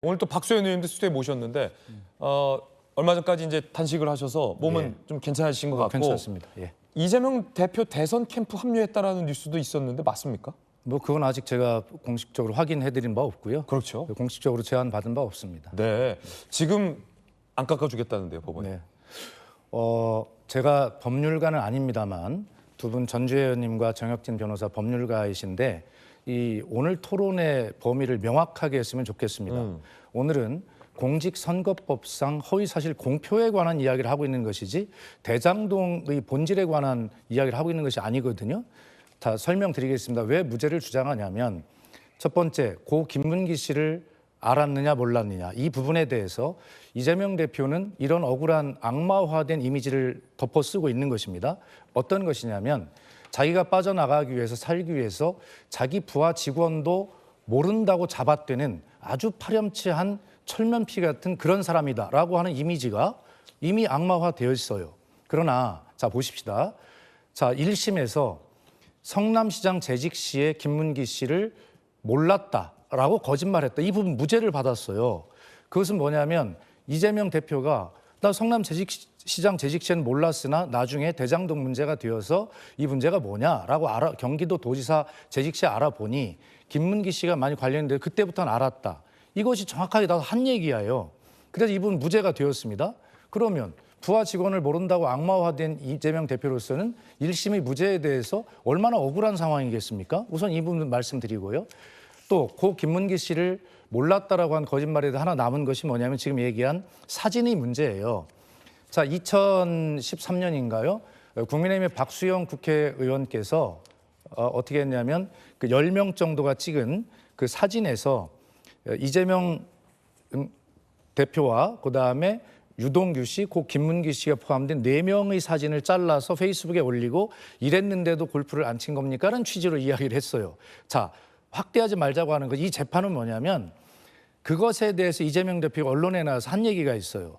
오늘 또 박소연 의원도 스튜디오에 모셨는데 얼마 전까지 이제 단식을 하셔서 몸은 좀 괜찮으신 것 같고 괜찮습니다. 예. 이재명 대표 대선 캠프 합류했다라는 뉴스도 있었는데 맞습니까? 뭐 그건 아직 제가 공식적으로 확인해드린 바 없고요. 그렇죠. 공식적으로 제안 받은 바 없습니다. 네. 지금 안 깎아주겠다는데요, 법원이. 네. 제가 법률가는 아닙니다만 두 분 전주혜 의원님과 정혁진 변호사 법률가이신데 이 오늘 토론의 범위를 명확하게 했으면 좋겠습니다. 오늘은 공직선거법상 허위사실 공표에 관한 이야기를 하고 있는 것이지 대장동의 본질에 관한 이야기를 하고 있는 것이 아니거든요. 다 설명드리겠습니다. 왜 무죄를 주장하냐면 첫 번째, 고 김문기 씨를 알았느냐 몰랐느냐 이 부분에 대해서 이재명 대표는 이런 억울한 악마화된 이미지를 덮어쓰고 있는 것입니다. 어떤 것이냐면 자기가 빠져나가기 위해서 살기 위해서 자기 부하 직원도 모른다고 잡아떼는 아주 파렴치한 철면피 같은 그런 사람이다라고 하는 이미지가 이미 악마화되어 있어요. 그러나 자 보십시다. 자 1심에서 성남시장 재직 시에 김문기 씨를 몰랐다라고 거짓말했다. 이 부분 무죄를 받았어요. 그것은 뭐냐면 이재명 대표가 나 성남시장 재직 시에는 몰랐으나 나중에 대장동 문제가 되어서 이 문제가 뭐냐라고 경기도 도지사 재직 시에 알아보니 김문기 씨가 많이 관련돼 그때부터는 알았다. 이것이 정확하게 나도 한 얘기예요. 그래서 이분 무죄가 되었습니다. 그러면 부하 직원을 모른다고 악마화된 이재명 대표로서는 1심의 무죄에 대해서 얼마나 억울한 상황이겠습니까? 우선 이 부분 말씀드리고요. 또 고 김문기 씨를 몰랐다라고 한 거짓말에 하나 남은 것이 뭐냐면 지금 얘기한 사진의 문제예요. 자, 2013년인가요? 국민의힘의 박수영 국회의원께서 어떻게 했냐면 그 10명 정도가 찍은 그 사진에서 이재명 대표와 그다음에 유동규 씨, 고 김문기 씨가 포함된 4명의 사진을 잘라서 페이스북에 올리고 이랬는데도 골프를 안 친 겁니까? 라는 취지로 이야기를 했어요. 자, 확대하지 말자고 하는 거. 이 재판은 뭐냐면 그것에 대해서 이재명 대표가 언론에 나와서 한 얘기가 있어요.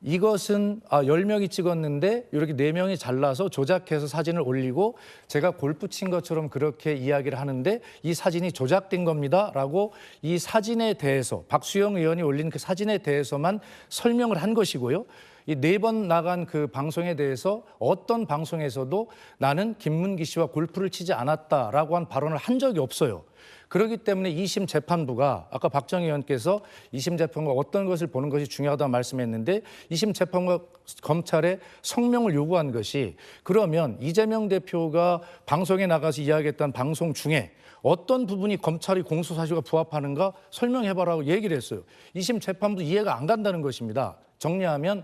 이것은 10명이 찍었는데 이렇게 4명이 잘라서 조작해서 사진을 올리고 제가 골프 친 것처럼 그렇게 이야기를 하는데 이 사진이 조작된 겁니다. 라고 이 사진에 대해서 박수영 의원이 올린 그 사진에 대해서만 설명을 한 것이고요. 이 4번 나간 그 방송에 대해서 어떤 방송에서도 나는 김문기 씨와 골프를 치지 않았다라고 한 발언을 한 적이 없어요. 그렇기 때문에 2심 재판부가 아까 박정희 의원께서 2심 재판부가 어떤 것을 보는 것이 중요하다고 말씀했는데 2심 재판부가 검찰에 성명을 요구한 것이 그러면 이재명 대표가 방송에 나가서 이야기했던 방송 중에 어떤 부분이 검찰이 공소사실과 부합하는가 설명해봐라고 얘기를 했어요. 2심 재판부 이해가 안 간다는 것입니다. 정리하면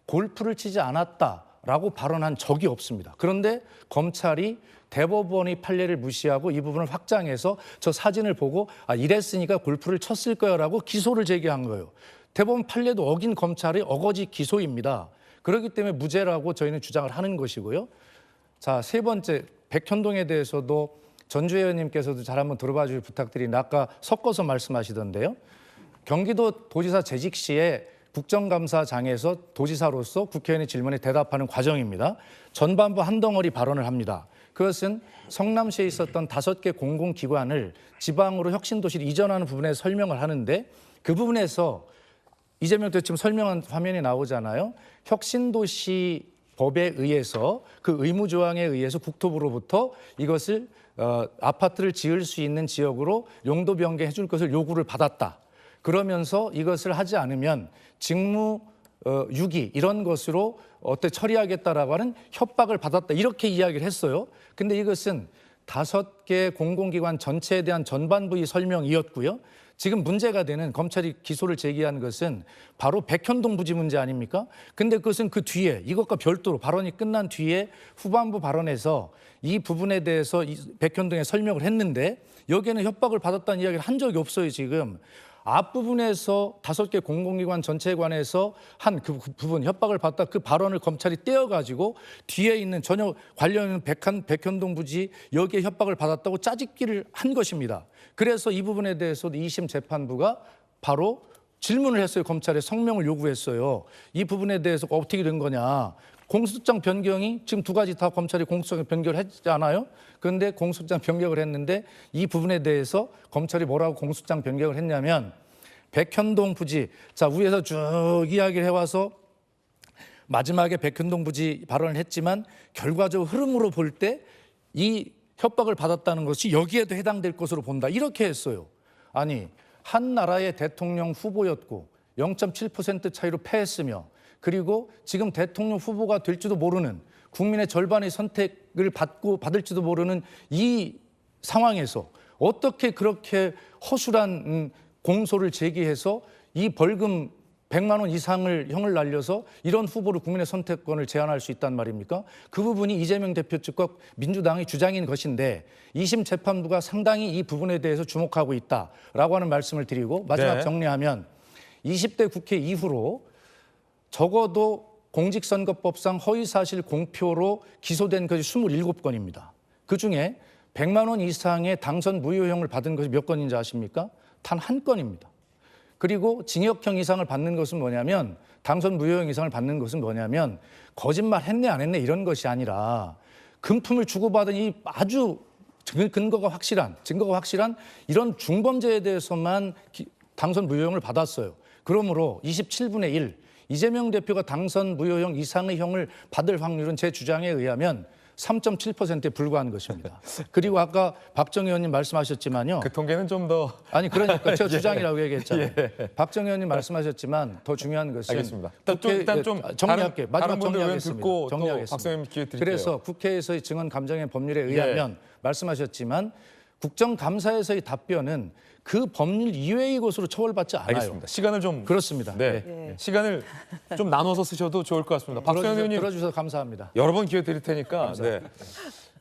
골프를 치지 않았다라고 발언한 적이 없습니다. 그런데 검찰이 대법원의 판례를 무시하고 이 부분을 확장해서 저 사진을 보고 이랬으니까 골프를 쳤을 거야라고 기소를 제기한 거예요. 대법원 판례도 어긴 검찰의 어거지 기소입니다. 그렇기 때문에 무죄라고 저희는 주장을 하는 것이고요. 자, 세 번째 백현동에 대해서도 전주혜 의원님께서도 잘 한번 들어봐 주실 부탁드리는데 아까 섞어서 말씀하시던데요. 경기도 도지사 재직 시에 국정감사장에서 도지사로서 국회의원의 질문에 대답하는 과정입니다. 전반부 한 덩어리 발언을 합니다. 그것은 성남시에 있었던 5개 공공기관을 지방으로 혁신도시를 이전하는 부분에 설명을 하는데 그 부분에서 이재명 대표 지금 설명한 화면이 나오잖아요. 혁신도시 법에 의해서 그 의무조항에 의해서 국토부로부터 이것을 아파트를 지을 수 있는 지역으로 용도 변경해 줄 것을 요구를 받았다. 그러면서 이것을 하지 않으면 직무 유기 이런 것으로 어떻게 처리하겠다라고 하는 협박을 받았다. 이렇게 이야기를 했어요. 근데 이것은 5개 공공기관 전체에 대한 전반부의 설명이었고요. 지금 문제가 되는 검찰이 기소를 제기한 것은 바로 백현동 부지 문제 아닙니까? 근데 그것은 그 뒤에 이것과 별도로 발언이 끝난 뒤에 후반부 발언에서 이 부분에 대해서 백현동에 설명을 했는데 여기에는 협박을 받았다는 이야기를 한 적이 없어요, 지금. 앞부분에서 5개 공공기관 전체에 관해서 한 그 부분 협박을 받다 그 발언을 검찰이 떼어가지고 뒤에 있는 전혀 관련 백현동 부지 여기에 협박을 받았다고 짜집기를 한 것입니다. 그래서 이 부분에 대해서도 2심 재판부가 바로 질문을 했어요. 검찰에 성명을 요구했어요. 이 부분에 대해서 어떻게 된 거냐. 공소장 변경이 지금 2가지 다 검찰이 공소장 변경을 했지 않아요? 그런데 공소장 변경을 했는데 이 부분에 대해서 검찰이 뭐라고 공소장 변경을 했냐면 백현동 부지. 자, 위에서 쭉 이야기를 해와서 마지막에 백현동 부지 발언을 했지만 결과적으로 흐름으로 볼 때 이 협박을 받았다는 것이 여기에도 해당될 것으로 본다. 이렇게 했어요. 아니, 한 나라의 대통령 후보였고 0.7% 차이로 패했으며 그리고 지금 대통령 후보가 될지도 모르는 국민의 절반의 선택을 받을지도 모르는 이 상황에서 어떻게 그렇게 허술한 공소를 제기해서 이 벌금 100만 원 이상을 형을 날려서 이런 후보를 국민의 선택권을 제한할 수 있단 말입니까? 그 부분이 이재명 대표 측과 민주당의 주장인 것인데 2심 재판부가 상당히 이 부분에 대해서 주목하고 있다라고 하는 말씀을 드리고 마지막 네. 정리하면 20대 국회 이후로 적어도 공직선거법상 허위사실 공표로 기소된 것이 27건입니다. 그중에 100만 원 이상의 당선 무효형을 받은 것이 몇 건인지 아십니까? 단 한 건입니다. 그리고 징역형 이상을 받는 것은 뭐냐면 당선 무효형 이상을 받는 것은 뭐냐면 거짓말 했네 안 했네 이런 것이 아니라 금품을 주고받은 이 아주 증거가 확실한 이런 중범죄에 대해서만 당선 무효형을 받았어요. 그러므로 27분의 1 이재명 대표가 당선 무효형 이상의 형을 받을 확률은 제 주장에 의하면 3.7%에 불과한 것입니다. 그리고 아까 박정희 의원님 말씀하셨지만요. 그 통계는 좀 더 아니 그러니까 제가 예. 주장이라고 얘기했잖아요. 박정희 의원님 말씀하셨지만 더 중요한 것은 알겠습니다. 일단 좀 정리할게요. 마지막 다른 분들 의견 정리하겠습니다. 듣고 또 정리하겠습니다. 박성현 기회 드릴게요. 그래서 국회에서의 증언 감정의 법률에 의하면 말씀하셨지만 국정감사에서의 답변은 그 법률 이외의 것으로 처벌받지 않아요. 알겠습니다. 시간을 좀 그렇습니다. 네. 시간을 좀 나눠서 쓰셔도 좋을 것 같습니다. 박성현 의원님 들어주셔서 감사합니다. 여러 번 기회 드릴 테니까. 네.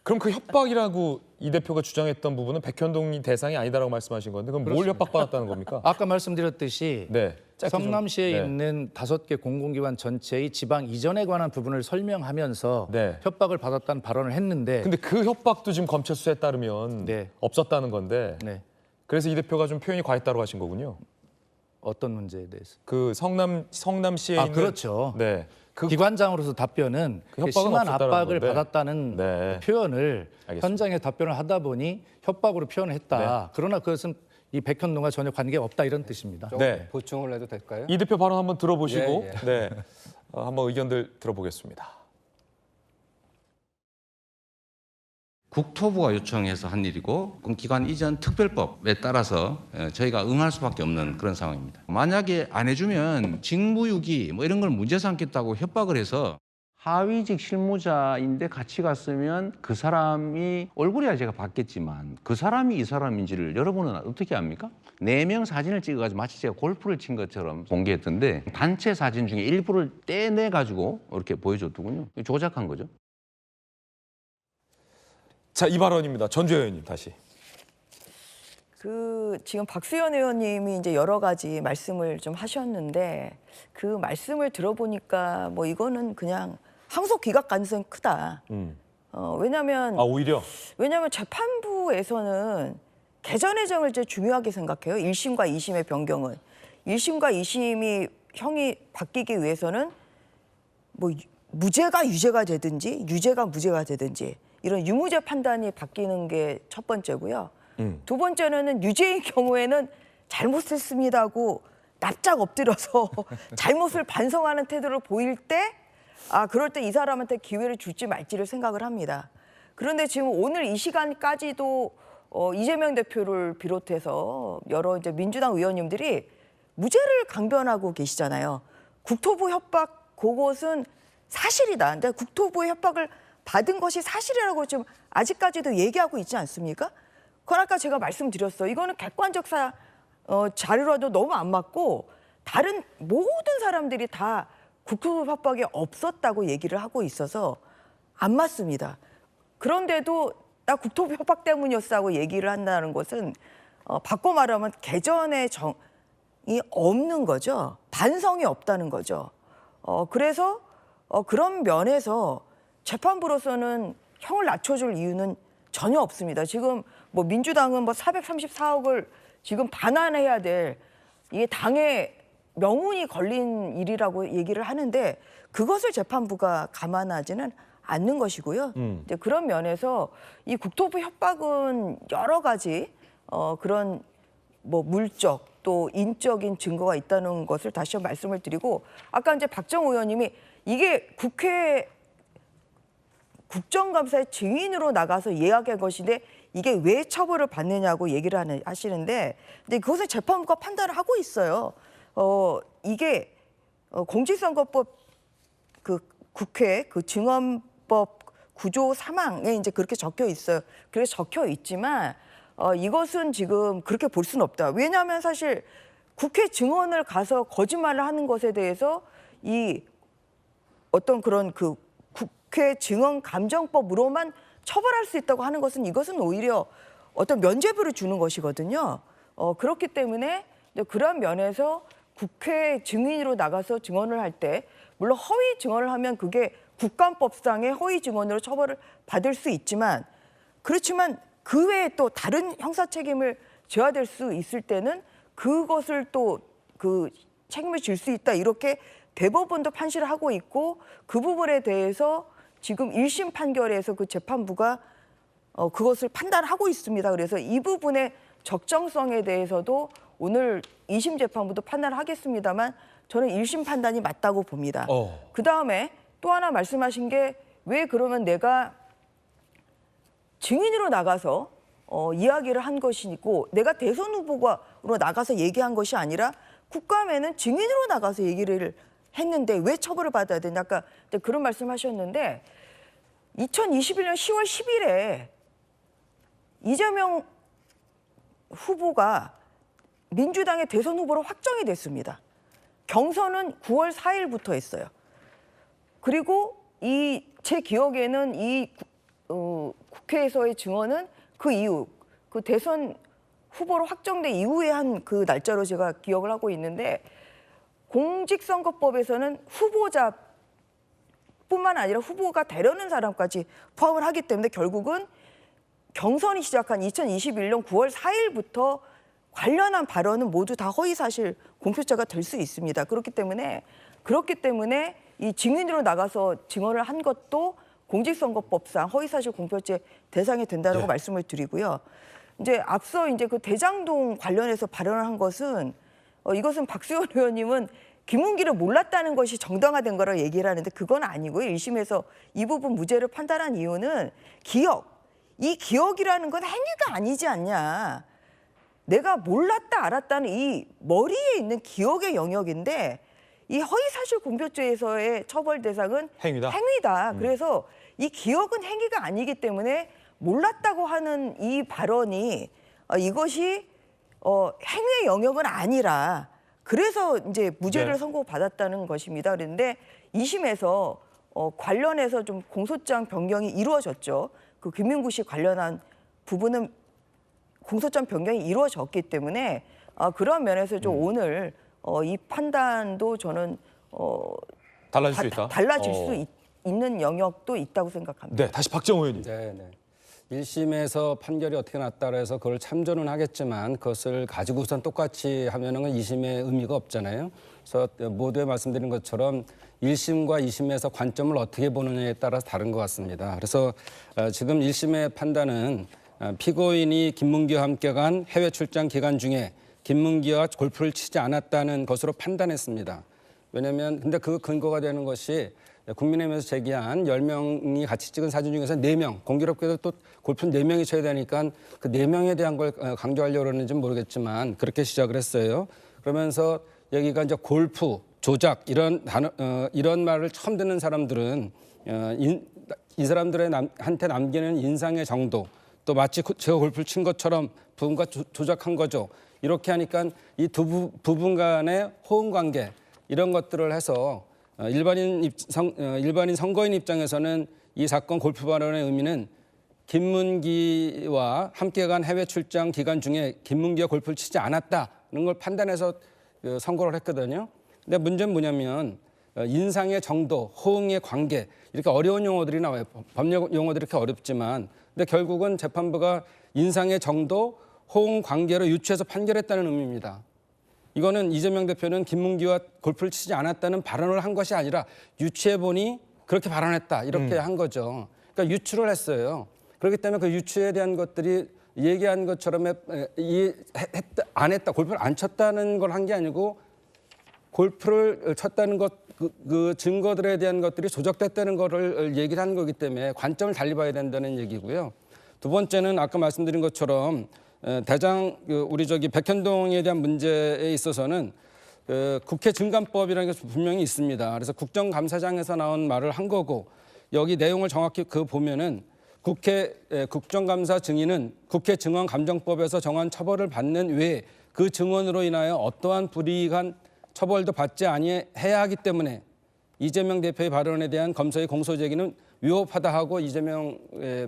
그럼 그 협박이라고 이 대표가 주장했던 부분은 백현동이 대상이 아니다라고 말씀하신 건데 그럼 뭘 협박받았다는 겁니까? 아까 말씀드렸듯이 네. 짧게 좀. 성남시에 네. 있는 5개 공공기관 전체의 지방 이전에 관한 부분을 설명하면서 네. 협박을 받았다는 발언을 했는데 근데 그 협박도 지금 검찰 수사에 따르면 네. 없었다는 건데 네. 그래서 이 대표가 좀 표현이 과했다고 하신 거군요. 어떤 문제에 대해서? 그 성남시에 있는 그렇죠. 네. 그 기관장으로서 답변은 그 협박은 심한 없었다라는 압박을 건데. 받았다는 네. 표현을 알겠습니다. 현장에 답변을 하다 보니 협박으로 표현을 했다. 네. 그러나 그것은 이 백현동과 전혀 관계가 없다 이런 뜻입니다. 좀 네. 보충을 해도 될까요? 이 대표 발언 한번 들어보시고 예, 네. 한번 의견들 들어보겠습니다. 국토부가 요청해서 한 일이고 기관 이전 특별법에 따라서 저희가 응할 수밖에 없는 그런 상황입니다. 만약에 안 해주면 직무유기 뭐 이런 걸 문제 삼겠다고 협박을 해서 하위직 실무자인데 같이 갔으면 그 사람이 얼굴이야 제가 봤겠지만 그 사람이 이 사람인지를 여러분은 어떻게 압니까? 4명 사진을 찍어가지고 마치 제가 골프를 친 것처럼 공개했던데 단체 사진 중에 일부를 떼내가지고 이렇게 보여줬더군요. 조작한 거죠. 자, 이 발언입니다. 전주혜 의원님 다시. 지금 박수현 의원님이 이제 여러 가지 말씀을 좀 하셨는데 그 말씀을 들어보니까 뭐 이거는 그냥 항소 기각 가능성이 크다. 왜냐하면 오히려 재판부에서는 개전의정을 이제 중요하게 생각해요. 1심과 2심의 변경은 1심과 2심이 형이 바뀌기 위해서는 뭐 무죄가 유죄가 되든지 유죄가 무죄가 되든지 이런 유무죄 판단이 바뀌는 게 첫 번째고요. 두 번째는 유죄인 경우에는 잘못했습니다 하고 납작 엎드려서 잘못을 반성하는 태도를 보일 때 그럴 때 이 사람한테 기회를 줄지 말지를 생각을 합니다. 그런데 지금 오늘 이 시간까지도 이재명 대표를 비롯해서 여러 이제 민주당 의원님들이 무죄를 강변하고 계시잖아요. 국토부 협박 그것은 사실이다. 근데 국토부의 협박을 받은 것이 사실이라고 지금 아직까지도 얘기하고 있지 않습니까? 그건 아까 제가 말씀드렸어요. 이거는 객관적 자료라도 너무 안 맞고 다른 모든 사람들이 다 국토부 협박이 없었다고 얘기를 하고 있어서 안 맞습니다. 그런데도 나 국토부 협박 때문이었다고 얘기를 한다는 것은 바꿔 말하면 개전의 정이 없는 거죠. 반성이 없다는 거죠. 그래서 그런 면에서 재판부로서는 형을 낮춰줄 이유는 전혀 없습니다. 지금 뭐 민주당은 뭐 434억을 지금 반환해야 될 이게 당의 명운이 걸린 일이라고 얘기를 하는데 그것을 재판부가 감안하지는 않는 것이고요. 이제 그런 면에서 이 국토부 협박은 여러 가지 그런 뭐 물적 또 인적인 증거가 있다는 것을 다시 한번 말씀을 드리고 아까 이제 박정우 의원님이 이게 국회 국정감사의 증인으로 나가서 이야기한 것인데 이게 왜 처벌을 받느냐고 얘기를 하시는데 근데 그것을 재판부가 판단을 하고 있어요. 이게 공직선거법 그 국회 그 증언법 구조 3항에 이제 그렇게 적혀 있어요. 그래서 적혀 있지만 이것은 지금 그렇게 볼 수는 없다. 왜냐하면 사실 국회 증언을 가서 거짓말을 하는 것에 대해서 이 어떤 그런 그 국회 증언 감정법으로만 처벌할 수 있다고 하는 것은 이것은 오히려 어떤 면죄부를 주는 것이거든요. 그렇기 때문에 그런 면에서 국회 증인으로 나가서 증언을 할 때 물론 허위 증언을 하면 그게 국감법상의 허위 증언으로 처벌을 받을 수 있지만 그렇지만 그 외에 또 다른 형사 책임을 져야 될 수 있을 때는 그것을 또 그 책임을 질 수 있다 이렇게 대법원도 판시를 하고 있고 그 부분에 대해서 지금 1심 판결에서 그 재판부가 그것을 판단하고 있습니다. 그래서 이 부분의 적정성에 대해서도 오늘 2심 재판부도 판단을 하겠습니다만 저는 1심 판단이 맞다고 봅니다. 그다음에 또 하나 말씀하신 게 왜 그러면 내가 증인으로 나가서 이야기를 한 것이고 내가 대선 후보로 나가서 얘기한 것이 아니라 국감에는 증인으로 나가서 얘기를 했는데 왜 처벌을 받아야 되냐 아까 그런 말씀하셨는데 2021년 10월 10일에 이재명 후보가 민주당의 대선 후보로 확정이 됐습니다. 경선은 9월 4일부터 했어요. 그리고 제 기억에는 이 국회에서의 증언은 그 이후 그 대선 후보로 확정된 이후에 한 그 날짜로 제가 기억을 하고 있는데 공직선거법에서는 후보자뿐만 아니라 후보가 되려는 사람까지 포함을 하기 때문에 결국은 경선이 시작한 2021년 9월 4일부터 관련한 발언은 모두 다 허위사실 공표죄가 될 수 있습니다. 그렇기 때문에 이 증인으로 나가서 증언을 한 것도 공직선거법상 허위사실 공표죄 대상이 된다고 말씀을 드리고요. 이제 앞서 이제 그 대장동 관련해서 발언을 한 것은 이것은 박수현 의원님은 김문기를 몰랐다는 것이 정당화된 거라고 얘기를 하는데 그건 아니고요. 1심에서 이 부분 무죄를 판단한 이유는 이 기억이라는 건 행위가 아니지 않냐. 내가 몰랐다 알았다는 이 머리에 있는 기억의 영역인데 이 허위사실 공표죄에서의 처벌 대상은 행위다. 그래서 이 기억은 행위가 아니기 때문에 몰랐다고 하는 이 발언이 이것이 행위의 영역은 아니라 그래서 이제 무죄를 선고받았다는 것입니다. 그런데 2심에서 관련해서 좀 공소장 변경이 이루어졌죠. 그 김민구 씨 관련한 부분은 공소장 변경이 이루어졌기 때문에 그런 면에서 좀 오늘 이 판단도 저는 달라질 수 있다. 달라질 수 있는 영역도 있다고 생각합니다. 네, 다시 박정우 의원님. 네. 1심에서 판결이 어떻게 났다고 해서 그걸 참조는 하겠지만 그것을 가지고선 똑같이 하면은 2심의 의미가 없잖아요. 그래서 모두에 말씀드린 것처럼 1심과 2심에서 관점을 어떻게 보느냐에 따라서 다른 것 같습니다. 그래서 지금 1심의 판단은 피고인이 김문기와 함께 간 해외 출장 기간 중에 김문기와 골프를 치지 않았다는 것으로 판단했습니다. 왜냐하면 근데 그 근거가 되는 것이 국민의힘에서 제기한 10명이 같이 찍은 사진 중에서 4명, 공교롭게도 또 골프 4명이 쳐야 되니까 그 4명에 대한 걸 강조하려고 그러는지 모르겠지만 그렇게 시작을 했어요. 그러면서 여기가 이제 골프, 조작 이런 단어, 이런 말을 처음 듣는 사람들은 이 사람들의 한테 남기는 인상의 정도 또 마치 제가 골프를 친 것처럼 부분과 조작한 거죠. 이렇게 하니까 이 두 부분 간의 호응 관계 이런 것들을 해서 일반인 선거인 입장에서는 이 사건 골프 발언의 의미는 김문기와 함께 간 해외 출장 기간 중에 김문기가 골프를 치지 않았다는 걸 판단해서 선고를 했거든요. 근데 문제는 뭐냐면 인상의 정도, 호응의 관계 이렇게 어려운 용어들이 나와요. 법률 용어들이 이렇게 어렵지만 근데 결국은 재판부가 인상의 정도, 호응 관계로 유추해서 판결했다는 의미입니다. 이거는 이재명 대표는 김문기와 골프를 치지 않았다는 발언을 한 것이 아니라 유추해보니 그렇게 발언했다 이렇게 한 거죠. 그러니까 유추를 했어요. 그렇기 때문에 그 유추에 대한 것들이 얘기한 것처럼 안 했다, 골프를 안 쳤다는 걸 한 게 아니고 골프를 쳤다는 것, 그 증거들에 대한 것들이 조작됐다는 거를 얘기를 한 거기 때문에 관점을 달리 봐야 된다는 얘기고요. 두 번째는 아까 말씀드린 것처럼 대장 우리 백현동에 대한 문제에 있어서는 국회 증감법이라는 게 분명히 있습니다. 그래서 국정감사장에서 나온 말을 한 거고 여기 내용을 정확히 보면은 국회 국정감사 증인은 국회 증언감정법에서 정한 처벌을 받는 외에 그 증언으로 인하여 어떠한 불이익한 처벌도 받지 아니해야 하기 때문에 이재명 대표의 발언에 대한 검사의 공소 제기는 위법하다 하고 이재명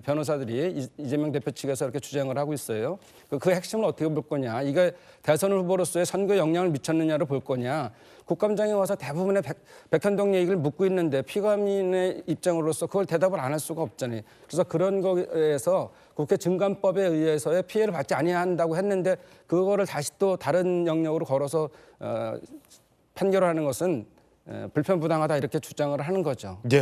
변호사들이 이재명 대표 측에서 이렇게 주장을 하고 있어요. 그 핵심을 어떻게 볼 거냐. 이게 대선 후보로서의 선거에 영향을 미쳤느냐를 볼 거냐. 국감장에 와서 대부분의 백현동 얘기를 묻고 있는데 피감인의 입장으로서 그걸 대답을 안 할 수가 없잖아요. 그래서 그런 거에서 국회 증감법에 의해서의 피해를 받지 아니해야 한다고 했는데 그거를 다시 또 다른 영역으로 걸어서 판결을 하는 것은 불편부당하다 이렇게 주장을 하는 거죠. 예.